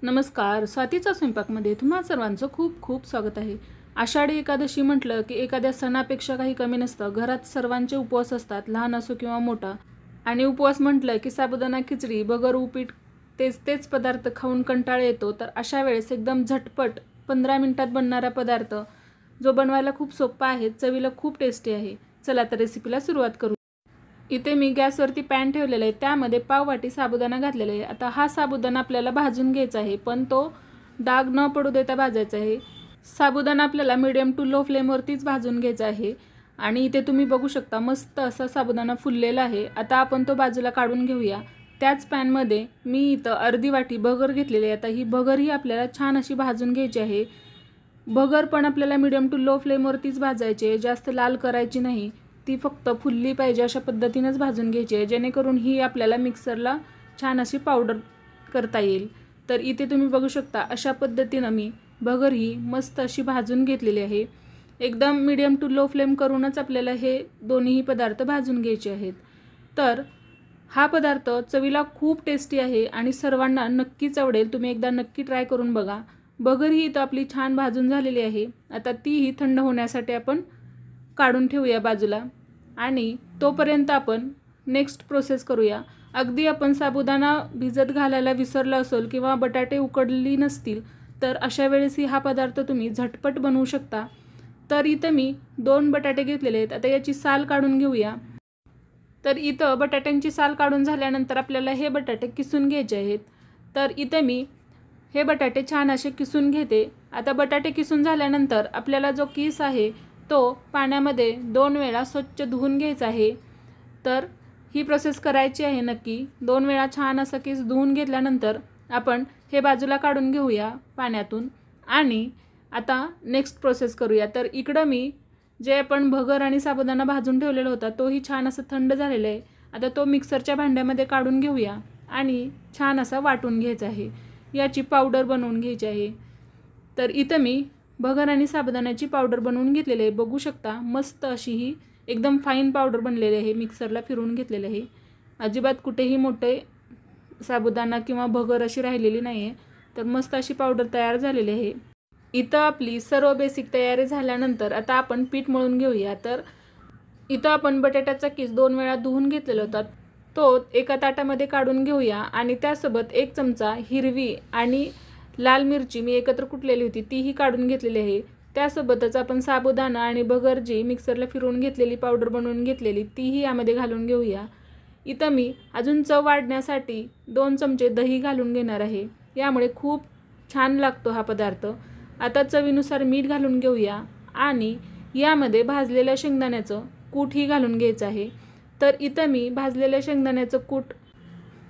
नमस्कार. स्वातीचा स्वयंपाकमध्ये तुम्हा सर्वांचं खूप खूप स्वागत आहे. आषाढी एकादशी म्हटलं की एखाद्या सणापेक्षा काही कमी नसतं. घरात सर्वांचे उपवास असतात, लहान असो किंवा मोठा. आणि उपवास म्हटलं की साबुदाणा खिचडी, भगर, उपीट तेच तेच पदार्थ खाऊन कंटाळा येतो. तर अशा वेळेस एकदम झटपट 15 मिनिटात बनणारा पदार्थ जो बनवायला खूप सोपा आहे, चवीला खूप टेस्टी आहे. चला तर रेसिपीला सुरुवात करू. इथे मी गॅसवरती पॅन ठेवलेला आहे, त्यामध्ये पाव वाटी साबुदाणा घातलेला आहे. आता हा साबुदाणा आपल्याला भाजून घ्यायचा आहे, पण तो डाग न पडू देता भाजायचा आहे. साबुदाणा आपल्याला मीडियम टू लो फ्लेमवरतीच भाजून घ्यायचा आहे. आणि इथे तुम्ही बघू शकता मस्त असा साबुदाणा फुललेला आहे. आता आपण तो बाजूला काढून घेऊया. त्याच पॅनमध्ये मी इथं अर्धी वाटी भगर घेतलेली आहे. आता ही भगर ही आपल्याला छान अशी भाजून घ्यायची आहे. भगर पण आपल्याला मीडियम टू लो फ्लेमवरतीच भाजायची आहे, जास्त लाल करायची नाही. ती फक्त फुलली पाहिजे अशा पद्धतीनेच भाजून घ्यायची आहे, जेणेकरून ही आपल्याला मिक्सरला छान अशी पावडर करता येईल. तर इथे तुम्ही बघू शकता अशा पद्धतीनं मी भगर ही मस्त अशी भाजून घेतलेली आहे. एकदम मीडियम टू लो फ्लेम करूनच आपल्याला हे दोन्हीही पदार्थ भाजून घ्यायचे आहेत. तर हा पदार्थ चवीला खूप टेस्टी आहे आणि सर्वांना नक्कीच आवडेल. तुम्ही एकदा नक्की ट्राय करून बघा. भगर ही इथं आपली छान भाजून झालेली आहे. आता तीही थंड होण्यासाठी आपण काढून ठेवूया बाजूला. आणि तोपर्यंत आपण नेक्स्ट प्रोसेस करूया. अगदी आपण साबुदाणा भिजत घालायला विसरलो असेल किंवा बटाटे उकडली नसतील, तर अशा वेळेसही हा पदार्थ तुम्ही झटपट बनवू शकता. तर इथं मी 2 बटाटे घेतलेले आहेत. आता याची साल काढून घेऊया. तर इथं बटाट्यांची साल काढून झाल्यानंतर आपल्याला हे बटाटे किसून घ्यायचे आहेत. तर इथं मी हे बटाटे छान असे किसून घेते. आता बटाटे किसून झाल्यानंतर आपल्याला जो किस आहे तो पाण्यामध्ये 2 वेळा स्वच्छ धुवून घ्यायचा आहे. तर ही प्रोसेस करायची आहे नक्की. 2 वेळा छान असा किस धुवून घेतल्यानंतर आपण हे बाजूला काढून घेऊया पाण्यातून. आणि आता नेक्स्ट प्रोसेस करूया. तर इकडं मी जे आपण भगर आणि साबुदाणा भाजून ठेवलेला होता तोही छान असं थंड झालेला आहे. आता तो मिक्सरच्या भांड्यामध्ये काढून घेऊया आणि छान असा वाटून घ्यायचा आहे. याची पावडर बनवून घ्यायची आहे. तर इथं मी भगर आणि साबुदाण्याची पावडर बनवून घेतलेली आहे. बघू शकता मस्त अशी ही एकदम फाईन पावडर बनलेली आहे. मिक्सरला फिरवून घेतलेली आहे. अजिबात कुठेही मोठे साबुदाणा किंवा भगर अशी राहिलेली नाही आहे. तर मस्त अशी पावडर तयार झालेली आहे. इथं आपली सर्व बेसिक तयारी झाल्यानंतर आता आपण पीठ मळून घेऊया. तर इथं आपण बटाट्याचा किस 2 वेळा धुवून घेतलेला होता, तो एका ताटामध्ये काढून घेऊया. आणि त्यासोबत 1 चमचा हिरवी आणि लाल मिरची मी एकत्र कुटलेली होती तीही काढून घेतलेली आहे. त्यासोबतच आपण साबुदाणा आणि भगर जी मिक्सरला फिरवून घेतलेली पावडर बनवून घेतलेली तीही यामध्ये घालून घेऊया. इथं मी अजून चव वाढण्यासाठी 2 चमचे दही घालून घेणार आहे. यामुळे खूप छान लागतो हा पदार्थ. आता चवीनुसार मीठ घालून घेऊया आणि यामध्ये भाजलेल्या शेंगदाण्याचं कूटही घालून घ्यायचं आहे. तर इथं मी भाजलेल्या शेंगदाण्याचं कूट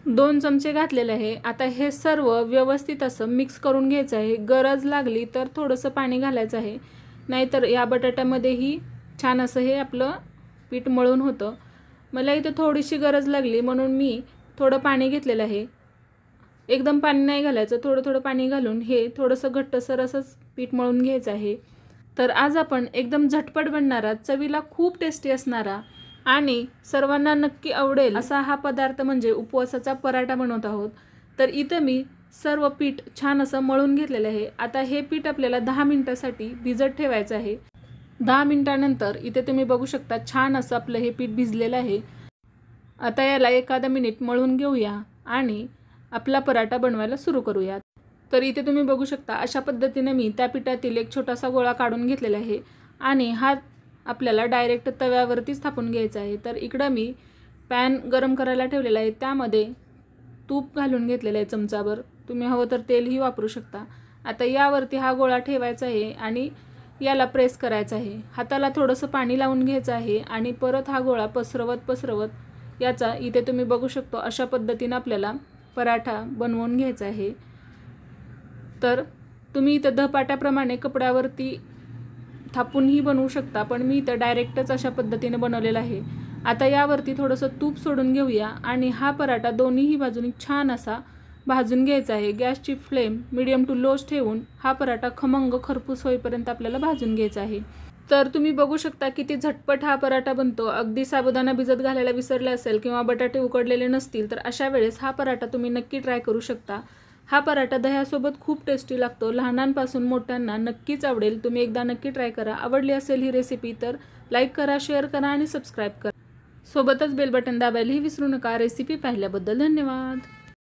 2 चमचे घातलेलं आहे. आता हे सर्व व्यवस्थित असं मिक्स करून घ्यायचं आहे. गरज लागली तर थोडंसं पाणी घालायचं आहे, नाहीतर या बटाट्यामध्येही छान असं हे आपलं पीठ मळून होतं. मला इथं थोडीशी गरज लागली म्हणून मी थोडं पाणी घेतलेलं आहे. एकदम पाणी नाही घालायचं, थोडं थोडं पाणी घालून हे थोडंसं घट्टसर असंच पीठ मळून घ्यायचं आहे. तर आज आपण एकदम झटपट बनणारा, चवीला खूप टेस्टी असणारा आणि सर्वांना नक्की आवडेल असा हा पदार्थ म्हणजे उपवासाचा पराठा बनवत आहोत. तर इथं मी सर्व पीठ छान असं मळून घेतलेलं आहे. आता हे पीठ आपल्याला 10 मिनिटासाठी भिजत ठेवायचं आहे. 10 मिनिटानंतर इथे तुम्ही बघू शकता छान असं आपलं हे पीठ भिजलेलं आहे. आता याला एखादा मिनिट मळून घेऊया आणि आपला पराठा बनवायला सुरू करूयात. तर इथे तुम्ही बघू शकता अशा पद्धतीने मी त्या पिठातील एक छोटासा गोळा काढून घेतलेला आहे आणि हा आपल्याला डायरेक्ट तव्यावरतीच थापून घ्यायचा आहे. तर इकडं मी पॅन गरम करायला ठेवलेला आहे. त्यामध्ये तूप घालून घेतलेलं आहे चमचाभर. तुम्ही हवं तर तेलही वापरू शकता. आता यावरती हा गोळा ठेवायचा आहे आणि याला प्रेस करायचा आहे. हाताला थोडंसं पाणी लावून घ्यायचं आहे आणि परत हा गोळा पसरवत याचा इथे तुम्ही बघू शकतो अशा पद्धतीनं आपल्याला पराठा बनवून घ्यायचा आहे. तर तुम्ही इथं धपाट्याप्रमाणे कपड्यावरती थापूनही बनवू शकता, पण मी इथं डायरेक्टच अशा पद्धतीने बनवलेला आहे. आता यावरती थोडंसं तूप सोडून घेऊया आणि हा पराठा दोन्हीही बाजूनी छान असा भाजून घ्यायचा आहे. गॅसची फ्लेम मीडियम टू लोच ठेवून हा पराठा खमंग खरपूस होईपर्यंत आपल्याला भाजून घ्यायचा आहे. तर तुम्ही बघू शकता किती झटपट हा पराठा बनतो. अगदी साबुदाणा भिजत घालायला विसरले असेल किंवा बटाटे उकडलेले नसतील तर अशा वेळेस हा पराठा तुम्ही नक्की ट्राय करू शकता. हा पराठा दह्यासोबत खूप टेस्टी लागतो. लहानांपासून मोठ्यांना नक्कीच आवडेल. तुम्ही एकदा नक्की ट्राय करा. आवडली असेल ही रेसिपी तर लाईक करा, शेअर करा आणि सबस्क्राईब करा. सोबतच बेल बटन दाबायलाही विसरू नका. रेसिपी पाहिल्याबद्दल धन्यवाद.